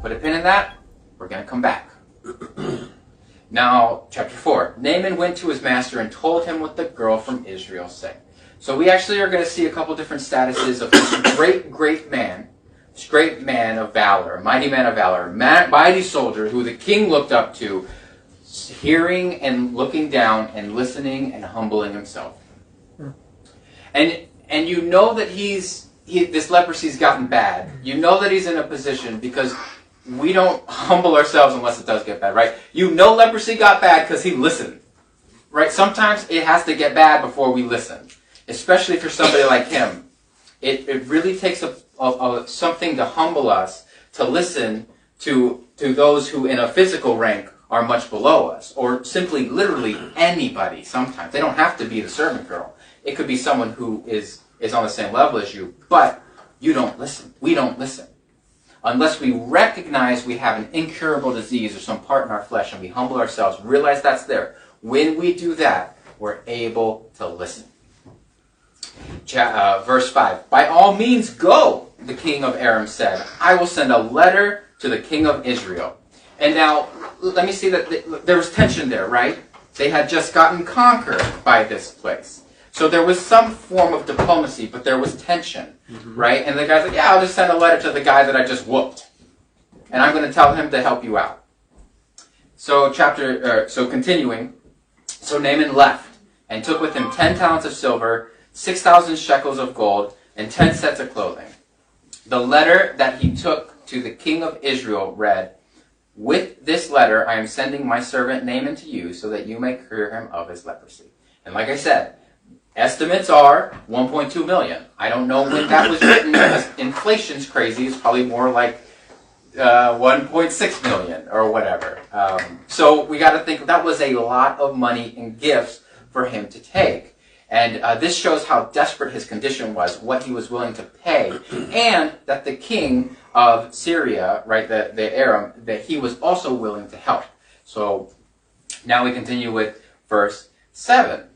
put a pin in that. We're going to come back. Now, chapter 4. Naaman went to his master and told him what the girl from Israel said. So we actually are going to see a couple different statuses of this great man of valor, mighty man of valor, mighty soldier who the king looked up to, hearing and looking down and listening and humbling himself. And you know that this leprosy's gotten bad. You know that he's in a position because we don't humble ourselves unless it does get bad, right? You know leprosy got bad because he listened, right? Sometimes it has to get bad before we listen, especially for somebody like him. It really takes something to humble us to listen to those who in a physical rank are much below us, or simply literally anybody sometimes. They don't have to be the servant girl. It could be someone who is on the same level as you, but you don't listen. We don't listen. Unless we recognize we have an incurable disease or some part in our flesh and we humble ourselves, realize that's there. When we do that, we're able to listen. Verse 5. By all means go, the king of Aram said. I will send a letter to the king of Israel. And now, let me see that there was tension there, right? They had just gotten conquered by this place. So there was some form of diplomacy, but there was tension, right? And the guy's like, yeah, I'll just send a letter to the guy that I just whooped. And I'm going to tell him to help you out. So continuing. So Naaman left and took with him 10 talents of silver, 6,000 shekels of gold, and 10 sets of clothing. The letter that he took to the king of Israel read, with this letter I am sending my servant Naaman to you so that you may cure him of his leprosy. And like I said, estimates are 1.2 million. I don't know when that was written because inflation's crazy. It's probably more like 1.6 million or whatever. So we got to think that was a lot of money and gifts for him to take. And this shows how desperate his condition was, what he was willing to pay, and that the king of Syria, right, the Aram, that he was also willing to help. So now we continue with verse 7.